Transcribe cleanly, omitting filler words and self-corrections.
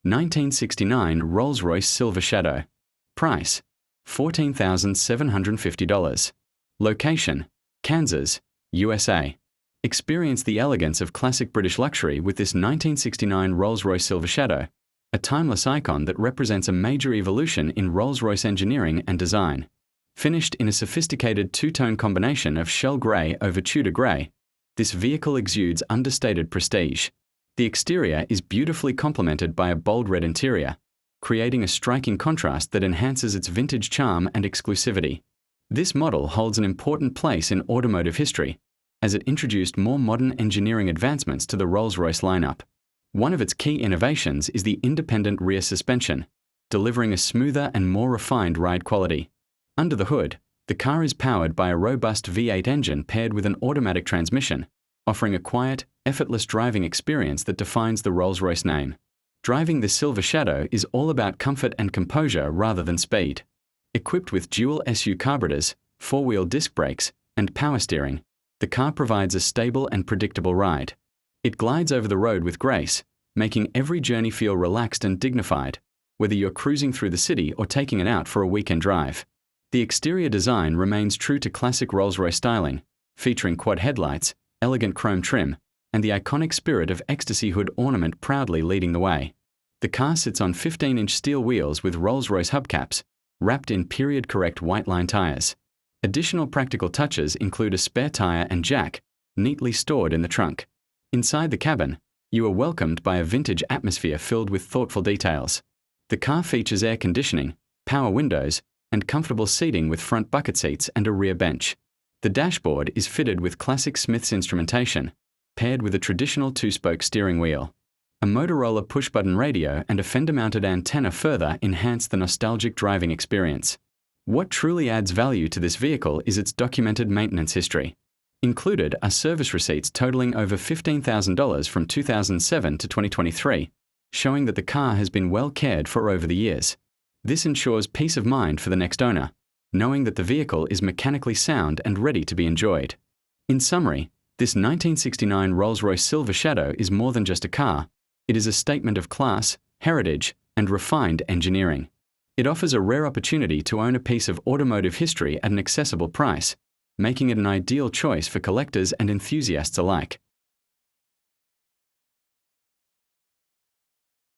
1969 Rolls-Royce Silver Shadow. Price: $14,750. Location: Kansas, USA. Experience the elegance of classic British luxury with this 1969 Rolls-Royce Silver Shadow, a timeless icon that represents a major evolution in Rolls-Royce engineering and design. Finished in a sophisticated two-tone combination of shell grey over Tudor grey, this vehicle exudes understated prestige. The exterior is beautifully complemented by a bold red interior, creating a striking contrast that enhances its vintage charm and exclusivity. This model holds an important place in automotive history, as it introduced more modern engineering advancements to the Rolls-Royce lineup. One of its key innovations is the independent rear suspension, delivering a smoother and more refined ride quality. Under the hood, the car is powered by a robust V8 engine paired with an automatic transmission, offering a quiet, effortless driving experience that defines the Rolls-Royce name. Driving the Silver Shadow is all about comfort and composure rather than speed. Equipped with dual SU carburetors, four-wheel disc brakes, and power steering, the car provides a stable and predictable ride. It glides over the road with grace, making every journey feel relaxed and dignified, whether you're cruising through the city or taking it out for a weekend drive. The exterior design remains true to classic Rolls-Royce styling, featuring quad headlights, elegant chrome trim, and the iconic Spirit of Ecstasy hood ornament proudly leading the way. The car sits on 15-inch steel wheels with Rolls-Royce hubcaps, wrapped in period-correct white line tires. Additional practical touches include a spare tire and jack, neatly stored in the trunk. Inside the cabin, you are welcomed by a vintage atmosphere filled with thoughtful details. The car features air conditioning, power windows, and comfortable seating with front bucket seats and a rear bench. The dashboard is fitted with classic Smiths instrumentation, paired with a traditional two-spoke steering wheel. A Motorola push-button radio and a fender-mounted antenna further enhance the nostalgic driving experience. What truly adds value to this vehicle is its documented maintenance history. Included are service receipts totaling over $15,000 from 2007 to 2023, showing that the car has been well cared for over the years. This ensures peace of mind for the next owner, knowing that the vehicle is mechanically sound and ready to be enjoyed. In summary, this 1969 Rolls-Royce Silver Shadow is more than just a car. It is a statement of class, heritage, and refined engineering. It offers a rare opportunity to own a piece of automotive history at an accessible price, making it an ideal choice for collectors and enthusiasts alike.